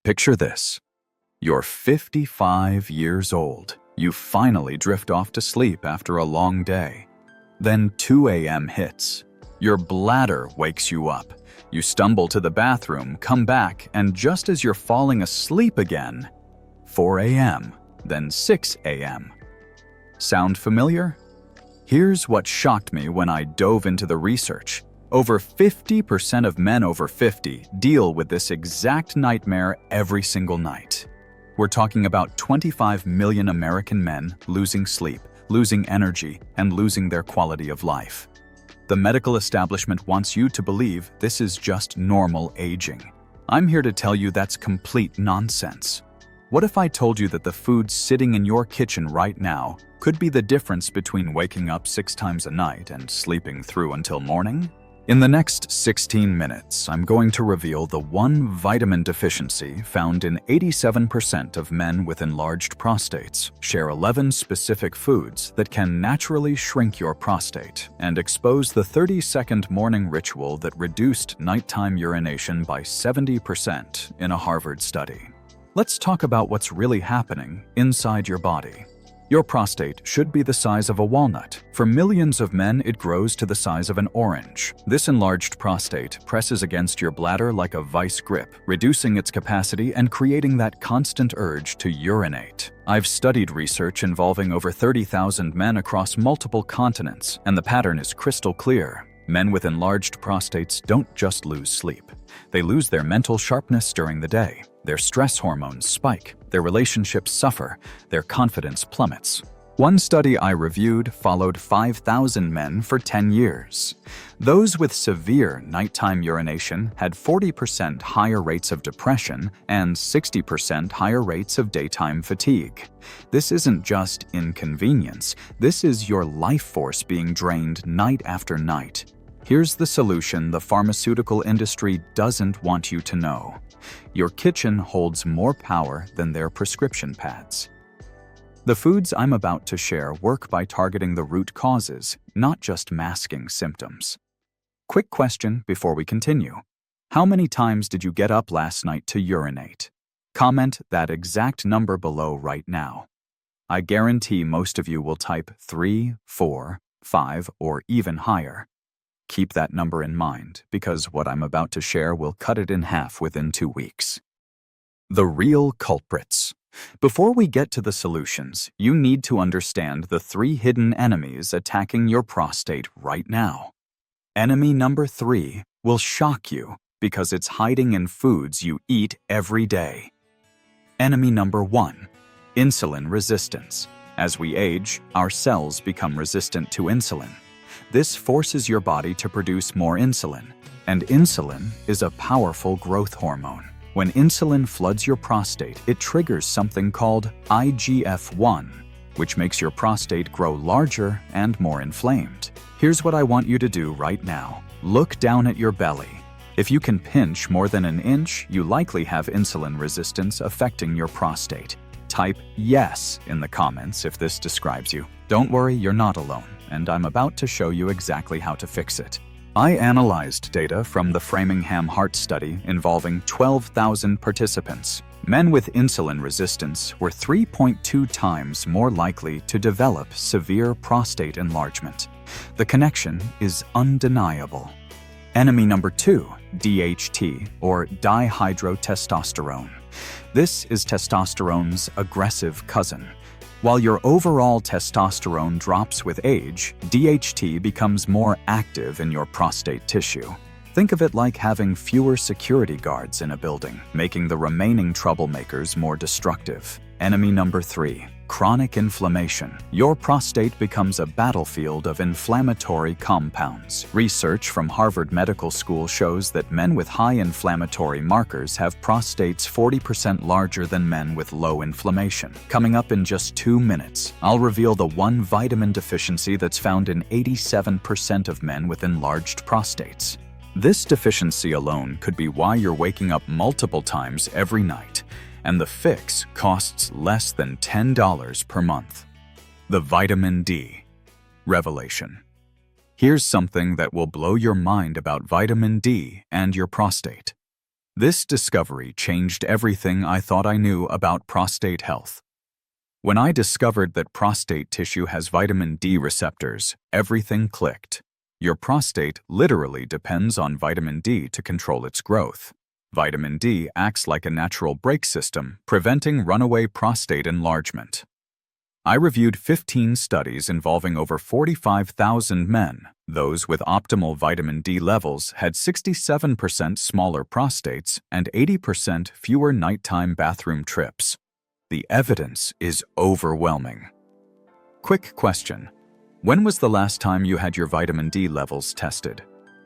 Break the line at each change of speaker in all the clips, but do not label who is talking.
Picture this. You're 55 years old. You finally drift off to sleep after a long day. Then 2 a.m. hits. Your bladder wakes you up. You stumble to the bathroom, come back, and just as you're falling asleep again, 4 a.m., then 6 a.m. Sound familiar? Here's what shocked me when I dove into the research. Over 50% of men over 50 deal with this exact nightmare every single night. We're talking about 25 million American men losing sleep, losing energy, and losing their quality of life. The medical establishment wants you to believe this is just normal aging. I'm here to tell you that's complete nonsense. What if I told you that the food sitting in your kitchen right now could be the difference between waking up 6 times a night and sleeping through until morning? In the next 16 minutes, I'm going to reveal the one vitamin deficiency found in 87% of men with enlarged prostates, share 11 specific foods that can naturally shrink your prostate, and expose the 30-second morning ritual that reduced nighttime urination by 70% in a Harvard study. Let's talk about what's really happening inside your body. Your prostate should be the size of a walnut. For millions of men, it grows to the size of an orange. This enlarged prostate presses against your bladder like a vice grip, reducing its capacity and creating that constant urge to urinate. I've studied research involving over 30,000 men across multiple continents, and the pattern is crystal clear. Men with enlarged prostates don't just lose sleep. They lose their mental sharpness during the day. Their stress hormones spike, their relationships suffer, their confidence plummets. One study I reviewed followed 5,000 men for 10 years. Those with severe nighttime urination had 40% higher rates of depression and 60% higher rates of daytime fatigue. This isn't just inconvenience, this is your life force being drained night after night. Here's the solution the pharmaceutical industry doesn't want you to know. Your kitchen holds more power than their prescription pads. The foods I'm about to share work by targeting the root causes, not just masking symptoms. Quick question before we continue. How many times did you get up last night to urinate? Comment that exact number below right now. I guarantee most of you will type 3, 4, 5, or even higher. Keep that number in mind, because what I'm about to share will cut it in half within 2 weeks. The real culprits. Before we get to the solutions, you need to understand the 3 hidden enemies attacking your prostate right now. Enemy number 3 will shock you because it's hiding in foods you eat every day. Enemy number 1, insulin resistance. As we age, our cells become resistant to insulin. This forces your body to produce more insulin, and insulin is a powerful growth hormone. When insulin floods your prostate, it triggers something called IGF-1, which makes your prostate grow larger and more inflamed. Here's what I want you to do right now. Look down at your belly. If you can pinch more than an inch, you likely have insulin resistance affecting your prostate. Type yes in the comments if this describes you. Don't worry, you're not alone, and I'm about to show you exactly how to fix it. I analyzed data from the Framingham Heart Study involving 12,000 participants. Men with insulin resistance were 3.2 times more likely to develop severe prostate enlargement. The connection is undeniable. Enemy number 2, DHT, or dihydrotestosterone. This is testosterone's aggressive cousin. While your overall testosterone drops with age, DHT becomes more active in your prostate tissue. Think of it like having fewer security guards in a building, making the remaining troublemakers more destructive. Enemy number 3, chronic inflammation. Your prostate becomes a battlefield of inflammatory compounds. Research from Harvard Medical School shows that men with high inflammatory markers have prostates 40% larger than men with low inflammation. Coming up in just 2 minutes, I'll reveal the one vitamin deficiency that's found in 87% of men with enlarged prostates. This deficiency alone could be why you're waking up multiple times every night, and the fix costs less than $10 per month. The vitamin D revelation. Here's something that will blow your mind about vitamin D and your prostate. This discovery changed everything I thought I knew about prostate health. When I discovered that prostate tissue has vitamin D receptors, everything clicked. Your prostate literally depends on vitamin D to control its growth. Vitamin D acts like a natural brake system, preventing runaway prostate enlargement. I reviewed 15 studies involving over 45,000 men. Those with optimal vitamin D levels had 67% smaller prostates and 80% fewer nighttime bathroom trips. The evidence is overwhelming. Quick question. When was the last time you had your vitamin D levels tested?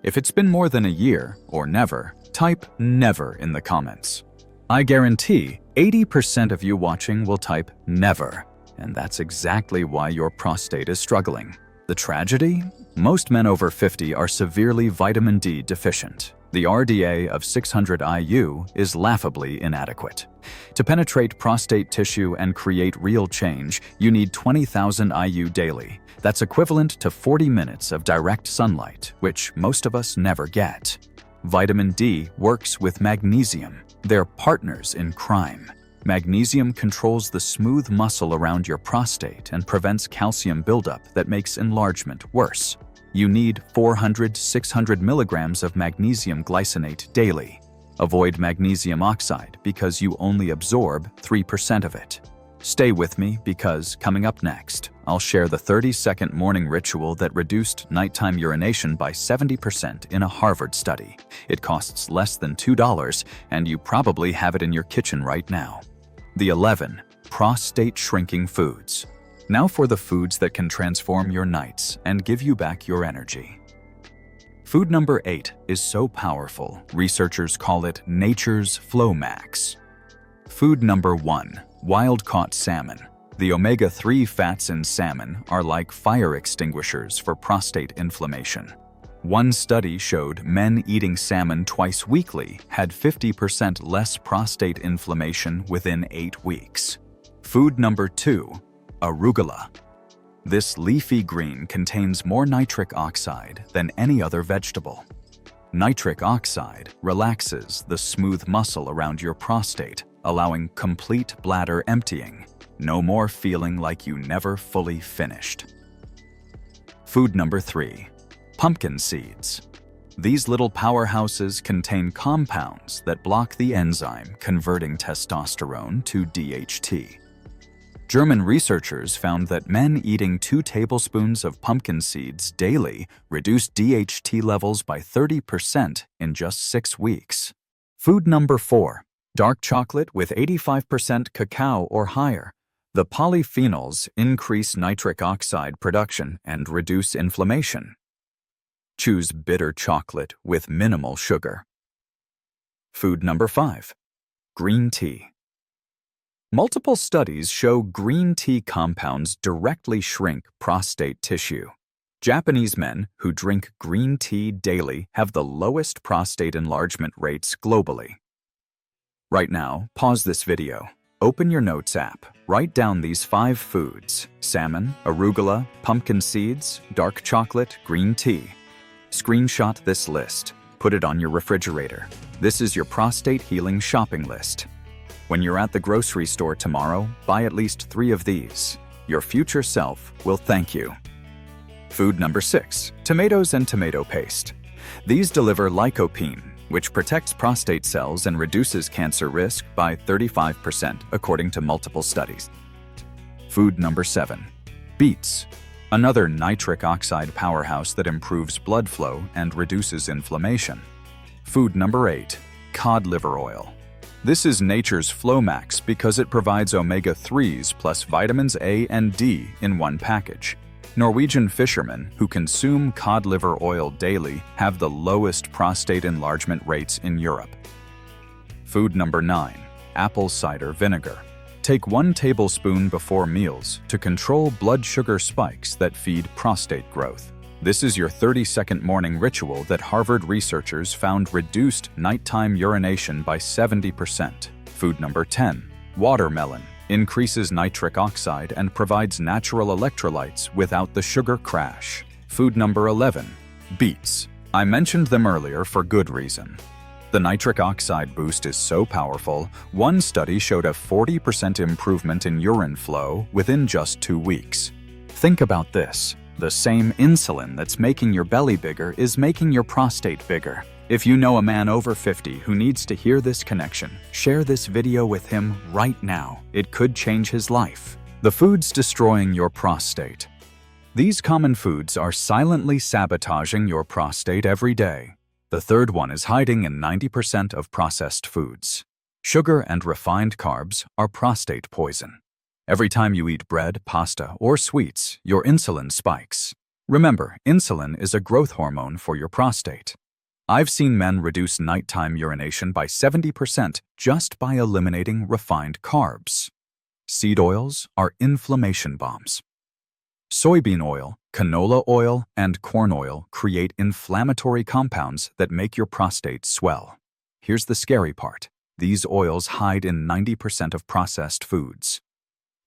If it's been more than a year or never, type never in the comments. I guarantee 80% of you watching will type never, and that's exactly why your prostate is struggling. The tragedy? Most men over 50 are severely vitamin D deficient. The RDA of 600 IU is laughably inadequate. To penetrate prostate tissue and create real change, you need 20,000 IU daily. That's equivalent to 40 minutes of direct sunlight, which most of us never get. Vitamin D works with magnesium. They're partners in crime. Magnesium controls the smooth muscle around your prostate and prevents calcium buildup that makes enlargement worse. You need 400-600 milligrams of magnesium glycinate daily. Avoid magnesium oxide because you only absorb 3% of it. Stay with me because, coming up next, I'll share the 30-second morning ritual that reduced nighttime urination by 70% in a Harvard study. It costs less than $2, and you probably have it in your kitchen right now. The 11 prostate-shrinking foods. Now for the foods that can transform your nights and give you back your energy. Food number 8 is so powerful, researchers call it nature's Flomax. Food number 1, wild-caught salmon. The omega-3 fats in salmon are like fire extinguishers for prostate inflammation. One study showed men eating salmon twice weekly had 50% less prostate inflammation within 8 weeks. Food number 2, arugula. This leafy green contains more nitric oxide than any other vegetable. Nitric oxide relaxes the smooth muscle around your prostate, allowing complete bladder emptying. No more feeling like you never fully finished. Food number 3, pumpkin seeds. These little powerhouses contain compounds that block the enzyme converting testosterone to DHT. German researchers found that men eating 2 tablespoons of pumpkin seeds daily reduced DHT levels by 30% in just 6 weeks. Food number 4, dark chocolate with 85% cacao or higher. The polyphenols increase nitric oxide production and reduce inflammation. Choose bitter chocolate with minimal sugar. Food number 5, green tea. Multiple studies show green tea compounds directly shrink prostate tissue. Japanese men who drink green tea daily have the lowest prostate enlargement rates globally. Right now, pause this video. Open your notes app. Write down these 5 foods: salmon, arugula, pumpkin seeds, dark chocolate, green tea. Screenshot this list. Put it on your refrigerator. This is your prostate healing shopping list. When you're at the grocery store tomorrow, buy at least 3 of these. Your future self will thank you. Food number 6, tomatoes and tomato paste. These deliver lycopene, which protects prostate cells and reduces cancer risk by 35% according to multiple studies. Food number 7, beets. Another nitric oxide powerhouse that improves blood flow and reduces inflammation. Food number 8, cod liver oil. This is nature's Flomax because it provides omega-3s plus vitamins A and D in one package. Norwegian fishermen who consume cod liver oil daily have the lowest prostate enlargement rates in Europe. Food number 9, apple cider vinegar. Take 1 tablespoon before meals to control blood sugar spikes that feed prostate growth. This is your 30-second morning ritual that Harvard researchers found reduced nighttime urination by 70%. Food number 10, watermelon. Increases nitric oxide and provides natural electrolytes without the sugar crash. Food number 11, beets. I mentioned them earlier for good reason. The nitric oxide boost is so powerful, one study showed a 40% improvement in urine flow within just 2 weeks. Think about this. The same insulin that's making your belly bigger is making your prostate bigger. If you know a man over 50 who needs to hear this connection, share this video with him right now. It could change his life. The foods destroying your prostate. These common foods are silently sabotaging your prostate every day. The third one is hiding in 90% of processed foods. Sugar and refined carbs are prostate poison. Every time you eat bread, pasta, or sweets, your insulin spikes. Remember, insulin is a growth hormone for your prostate. I've seen men reduce nighttime urination by 70% just by eliminating refined carbs. Seed oils are inflammation bombs. Soybean oil, canola oil, and corn oil create inflammatory compounds that make your prostate swell. Here's the scary part. These oils hide in 90% of processed foods.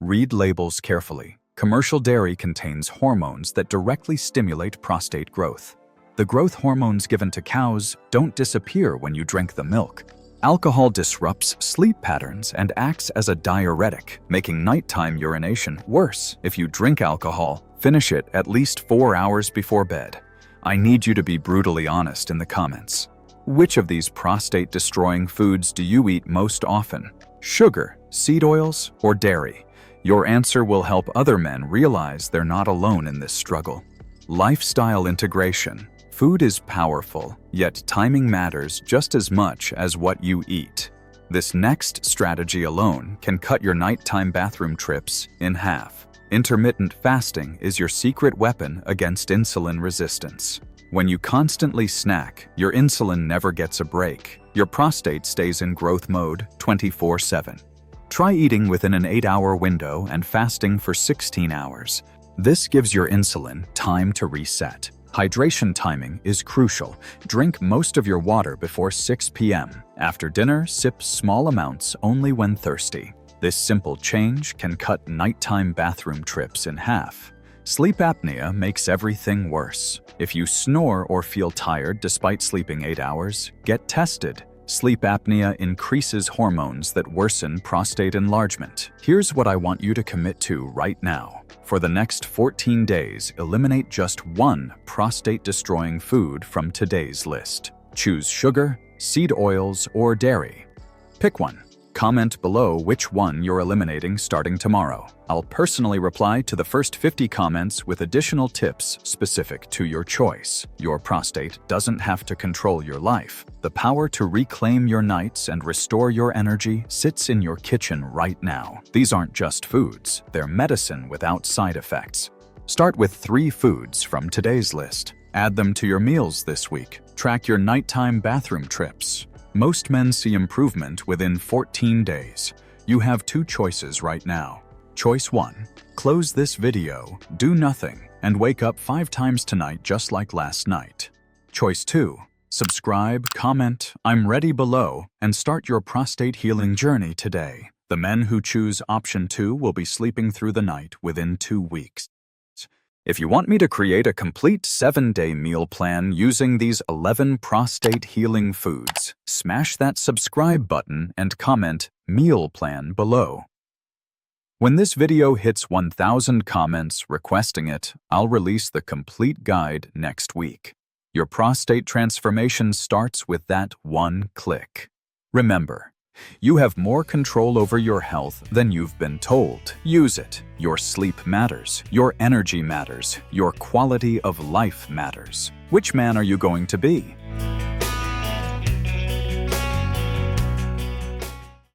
Read labels carefully. Commercial dairy contains hormones that directly stimulate prostate growth. The growth hormones given to cows don't disappear when you drink the milk. Alcohol disrupts sleep patterns and acts as a diuretic, making nighttime urination worse. If you drink alcohol, finish it at least 4 hours before bed. I need you to be brutally honest in the comments. Which of these prostate-destroying foods do you eat most often? Sugar, seed oils, or dairy? Your answer will help other men realize they're not alone in this struggle. Lifestyle integration. Food is powerful, yet timing matters just as much as what you eat. This next strategy alone can cut your nighttime bathroom trips in half. Intermittent fasting is your secret weapon against insulin resistance. When you constantly snack, your insulin never gets a break. Your prostate stays in growth mode 24/7. Try eating within an 8-hour window and fasting for 16 hours. This gives your insulin time to reset. Hydration timing is crucial. Drink most of your water before 6 p.m. After dinner, sip small amounts only when thirsty. This simple change can cut nighttime bathroom trips in half. Sleep apnea makes everything worse. If you snore or feel tired despite sleeping 8 hours, get tested. Sleep apnea increases hormones that worsen prostate enlargement. Here's what I want you to commit to right now. For the next 14 days, eliminate just one prostate-destroying food from today's list. Choose sugar, seed oils, or dairy. Pick one. Comment below which one you're eliminating starting tomorrow. I'll personally reply to the first 50 comments with additional tips specific to your choice. Your prostate doesn't have to control your life. The power to reclaim your nights and restore your energy sits in your kitchen right now. These aren't just foods, they're medicine without side effects. Start with 3 foods from today's list. Add them to your meals this week. Track your nighttime bathroom trips. Most men see improvement within 14 days. You have 2 choices right now. Choice 1. Close this video, do nothing, and wake up 5 times tonight just like last night. Choice 2. Subscribe, comment, I'm ready below, and start your prostate healing journey today. The men who choose option 2 will be sleeping through the night within 2 weeks. If you want me to create a complete 7-day meal plan using these 11 prostate healing foods, smash that subscribe button and comment meal plan below. When this video hits 1,000 comments requesting it, I'll release the complete guide next week. Your prostate transformation starts with that one click. Remember, you have more control over your health than you've been told. Use it. Your sleep matters. Your energy matters. Your quality of life matters. Which man are you going to be?